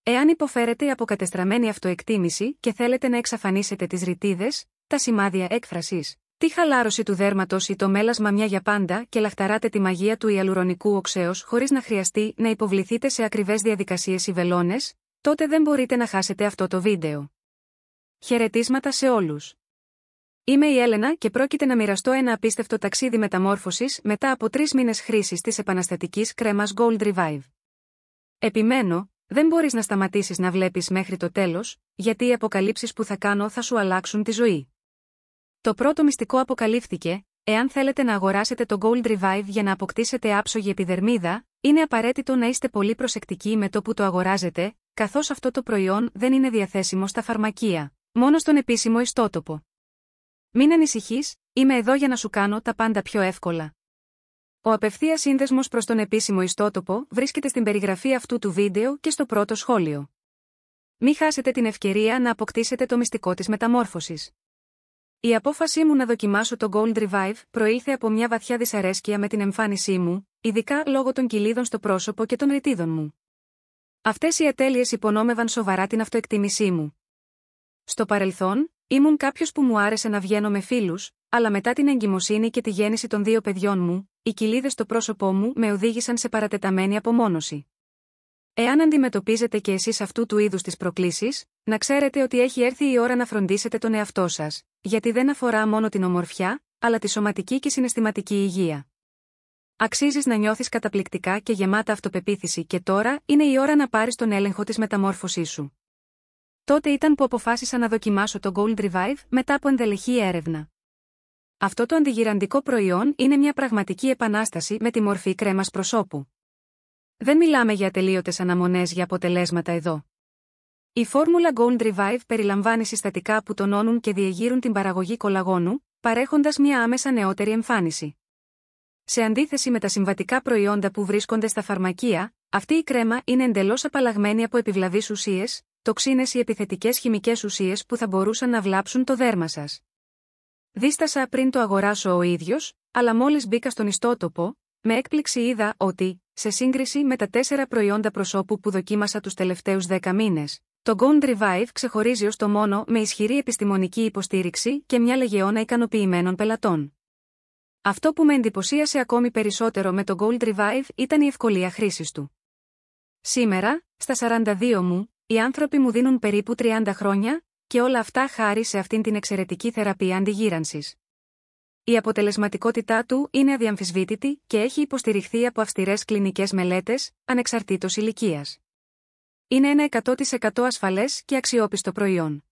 Εάν υποφέρετε από κατεστραμμένη αυτοεκτίμηση και θέλετε να εξαφανίσετε τις ρητίδες, τα σημάδια έκφρασης, τη χαλάρωση του δέρματος ή το μέλασμα μια για πάντα και λαχταράτε τη μαγεία του ιαλουρονικού οξέως χωρίς να χρειαστεί να υποβληθείτε σε ακριβές διαδικασίες ή βελόνες, τότε δεν μπορείτε να χάσετε αυτό το βίντεο. Χαιρετίσματα σε όλους. Είμαι η Έλενα και πρόκειται να μοιραστώ ένα απίστευτο ταξίδι μεταμόρφωσης μετά από 3 μήνες χρήσης της επαναστατικής κρέμας Gold Revive. Επιμένω, δεν μπορείς να σταματήσεις να βλέπεις μέχρι το τέλος, γιατί οι αποκαλύψεις που θα κάνω θα σου αλλάξουν τη ζωή. Το πρώτο μυστικό αποκαλύφθηκε: εάν θέλετε να αγοράσετε το Gold Revive για να αποκτήσετε άψογη επιδερμίδα, είναι απαραίτητο να είστε πολύ προσεκτικοί με το που το αγοράζετε, καθώς αυτό το προϊόν δεν είναι διαθέσιμο στα φαρμακεία, μόνο στον επίσημο ιστότοπο. Μην ανησυχείς, είμαι εδώ για να σου κάνω τα πάντα πιο εύκολα. Ο απευθείας σύνδεσμος προς τον επίσημο ιστότοπο βρίσκεται στην περιγραφή αυτού του βίντεο και στο πρώτο σχόλιο. Μην χάσετε την ευκαιρία να αποκτήσετε το μυστικό της μεταμόρφωσης. Η απόφασή μου να δοκιμάσω το Gold Revive προήλθε από μια βαθιά δυσαρέσκεια με την εμφάνισή μου, ειδικά λόγω των κοιλίδων στο πρόσωπο και των ρητίδων μου. Αυτές οι ατέλειες υπονόμευαν σοβαρά την αυτοεκτίμησή μου. Στο παρελθόν, ήμουν κάποιος που μου άρεσε να βγαίνω με φίλους, αλλά μετά την εγκυμοσύνη και τη γέννηση των 2 παιδιών μου, οι κοιλίδες στο πρόσωπό μου με οδήγησαν σε παρατεταμένη απομόνωση. Εάν αντιμετωπίζετε και εσείς αυτού του είδους τις προκλήσεις, να ξέρετε ότι έχει έρθει η ώρα να φροντίσετε τον εαυτό σας, γιατί δεν αφορά μόνο την ομορφιά, αλλά τη σωματική και συναισθηματική υγεία. Αξίζεις να νιώθεις καταπληκτικά και γεμάτα αυτοπεποίθηση και τώρα είναι η ώρα να πάρεις τον έλεγχο της μεταμόρφωσής σου. Τότε ήταν που αποφάσισα να δοκιμάσω το Gold Revive μετά από ενδελεχή έρευνα. Αυτό το αντιγυραντικό προϊόν είναι μια πραγματική επανάσταση με τη μορφή κρέμας προσώπου. Δεν μιλάμε για ατελείωτες αναμονές για αποτελέσματα εδώ. Η φόρμουλα Gold Revive περιλαμβάνει συστατικά που τονώνουν και διεγείρουν την παραγωγή κολαγόνου, παρέχοντας μια άμεσα νεότερη εμφάνιση. Σε αντίθεση με τα συμβατικά προϊόντα που βρίσκονται στα φαρμακεία, αυτή η κρέμα είναι εντελώς απαλλαγμένη από επιβλαβείς ουσίες, τοξίνες ή επιθετικές χημικές ουσίες που θα μπορούσαν να βλάψουν το δέρμα σας. Δίστασα πριν το αγοράσω ο ίδιος, αλλά μόλις μπήκα στον ιστότοπο, με έκπληξη είδα ότι, σε σύγκριση με τα 4 προϊόντα προσώπου που δοκίμασα τους τελευταίους 10 μήνες, το Gold Revive ξεχωρίζει ως το μόνο με ισχυρή επιστημονική υποστήριξη και μια λεγεώνα ικανοποιημένων πελατών. Αυτό που με εντυπωσίασε ακόμη περισσότερο με το Gold Revive ήταν η ευκολία χρήσης του. Σήμερα, στα 42 μου, οι άνθρωποι μου δίνουν περίπου 30 χρόνια, και όλα αυτά χάρη σε αυτήν την εξαιρετική θεραπεία αντιγύρανσης. Η αποτελεσματικότητά του είναι αδιαμφισβήτητη και έχει υποστηριχθεί από αυστηρές κλινικές μελέτες, ανεξαρτήτως ηλικίας. Είναι ένα 100% ασφαλές και αξιόπιστο προϊόν.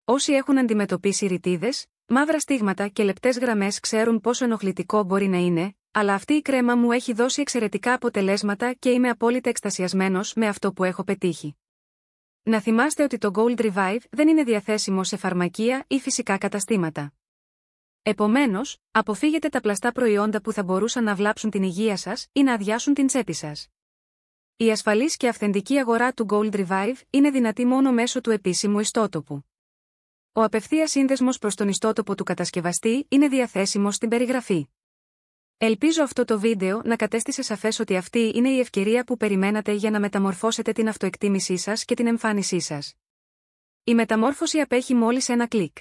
Όσοι έχουν αντιμετωπίσει ρητίδες, μαύρα στίγματα και λεπτές γραμμές ξέρουν πόσο ενοχλητικό μπορεί να είναι, αλλά αυτή η κρέμα μου έχει δώσει εξαιρετικά αποτελέσματα και είμαι απόλυτα εκστασιασμένος με αυτό που έχω πετύχει. Να θυμάστε ότι το Gold Revive δεν είναι διαθέσιμο σε φαρμακεία ή φυσικά καταστήματα. Επομένως, αποφύγετε τα πλαστά προϊόντα που θα μπορούσαν να βλάψουν την υγεία σας ή να αδειάσουν την τσέπη σας. Η ασφαλής και αυθεντική αγορά του Gold Revive είναι δυνατή μόνο μέσω του επίσημου ιστότοπου. Ο απευθείας σύνδεσμος προς τον ιστότοπο του κατασκευαστή είναι διαθέσιμος στην περιγραφή. Ελπίζω αυτό το βίντεο να κατέστησε σαφές ότι αυτή είναι η ευκαιρία που περιμένατε για να μεταμορφώσετε την αυτοεκτίμησή σας και την εμφάνισή σας. Η μεταμόρφωση απέχει μόλις ένα κλικ.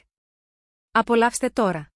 Απολαύστε τώρα.